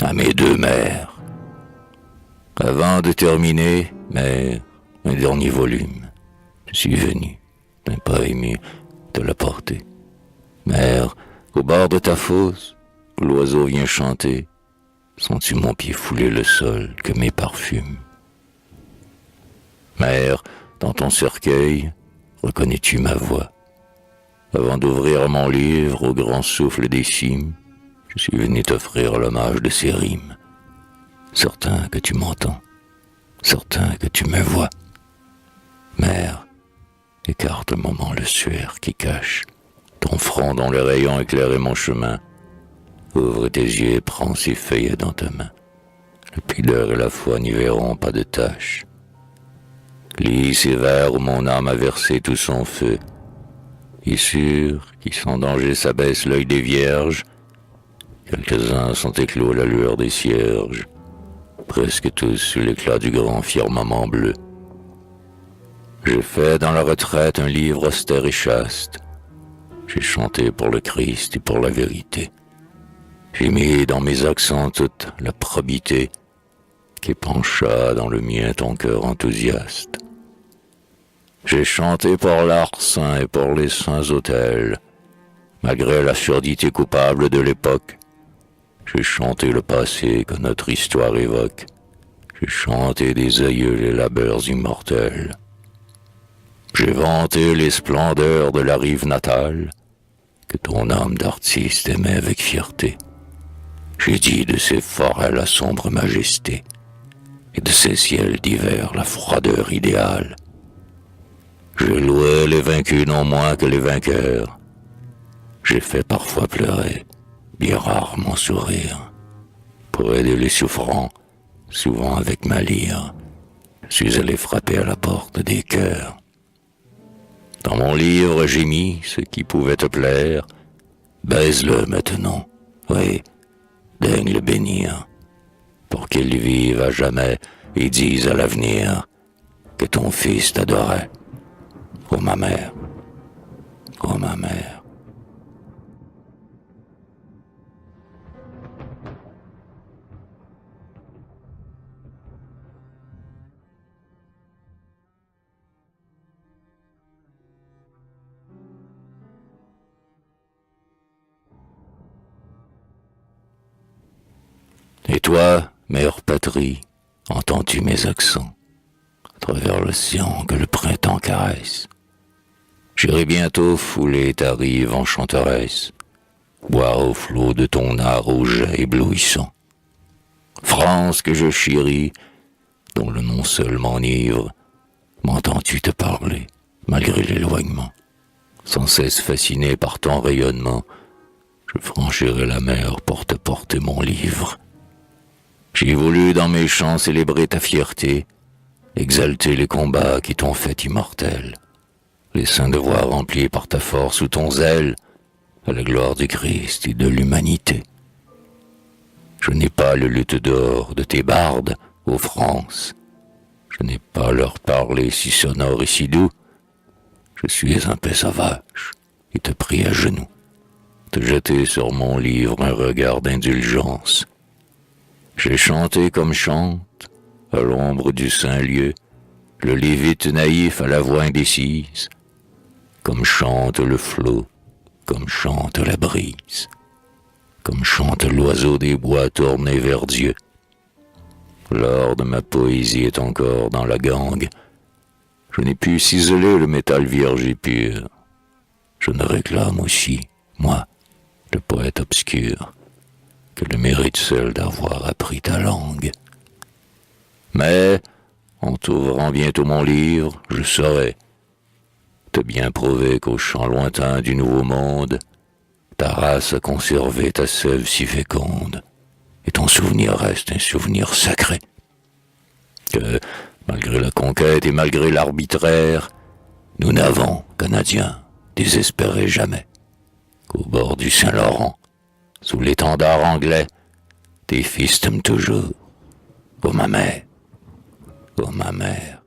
à mes deux mères. Avant de terminer, mère, un dernier volume. Je suis venu, d'un pas ému, te l'apporter. Mère, au bord de ta fosse, où l'oiseau vient chanter, sens-tu mon pied fouler le sol que mes parfumes? Mère, dans ton cercueil, reconnais-tu ma voix? Avant d'ouvrir mon livre au grand souffle des cimes, je suis venu t'offrir l'hommage de ces rimes. Certain que tu m'entends, certain que tu me vois. Mère, écarte un moment le suaire qui cache ton front dont les rayons éclairaient mon chemin. Ouvre tes yeux et prends ces feuillets dans ta main. La pudeur et la foi n'y verront pas de tache. Lis ces vers où mon âme a versé tout son feu. Et sûr qui sans danger s'abaisse l'œil des vierges. Quelques-uns sont éclos à la lueur des cierges, presque tous sous l'éclat du grand firmament bleu. J'ai fait dans la retraite un livre austère et chaste. J'ai chanté pour le Christ et pour la vérité. J'ai mis dans mes accents toute la probité qui pencha dans le mien ton cœur enthousiaste. J'ai chanté pour l'art saint et pour les saints autels, malgré la surdité coupable de l'époque. J'ai chanté le passé que notre histoire évoque. J'ai chanté des aïeux les labeurs immortels. J'ai vanté les splendeurs de la rive natale que ton âme d'artiste aimait avec fierté. J'ai dit de ces forêts la sombre majesté et de ces ciels d'hiver la froideur idéale. J'ai loué les vaincus non moins que les vainqueurs. J'ai fait parfois pleurer, bien rarement sourire. Pour aider les souffrants, souvent avec ma lyre, je suis allé frapper à la porte des cœurs. Dans mon livre j'ai mis ce qui pouvait te plaire. Baise-le maintenant, oui, daigne le bénir, pour qu'il vive à jamais et dise à l'avenir que ton fils t'adorait. Oh ma mère, oh ma mère. Et toi, mère patrie, entends-tu mes accents, à travers l'océan que le printemps caresse? J'irai bientôt fouler ta rive enchanteresse, boire au flot de ton art rouge éblouissant. France que je chéris, dont le nom seul m'enivre, m'entends-tu te parler, malgré l'éloignement? Sans cesse fasciné par ton rayonnement, je franchirai la mer pour te porter mon livre. J'ai voulu dans mes chants célébrer ta fierté, exalter les combats qui t'ont fait immortel, les saints devoirs remplis par ta force ou ton zèle, à la gloire du Christ et de l'humanité. Je n'ai pas le luth d'or de tes bardes, ô France, je n'ai pas leur parler si sonore et si doux. Je suis un peu sauvage et te prie à genoux, te jeter sur mon livre un regard d'indulgence. J'ai chanté comme chante, à l'ombre du saint lieu, le lévite naïf à la voix indécise, comme chante le flot, comme chante la brise, comme chante l'oiseau des bois tourné vers Dieu. L'or de ma poésie est encore dans la gangue, je n'ai pu ciseler le métal vierge et pur. Je ne réclame aussi, moi, le poète obscur, que le mérite seul d'avoir appris ta langue. Mais, en t'ouvrant bientôt mon livre, je saurai te bien prouver qu'au champ lointain du nouveau monde, ta race a conservé ta sève si féconde, et ton souvenir reste un souvenir sacré. Que, malgré la conquête et malgré l'arbitraire, nous n'avons, Canadiens, désespéré jamais, qu'au bord du Saint-Laurent, sous l'étendard anglais, tes fils t'aiment toujours. Oh ma mère, oh ma mère.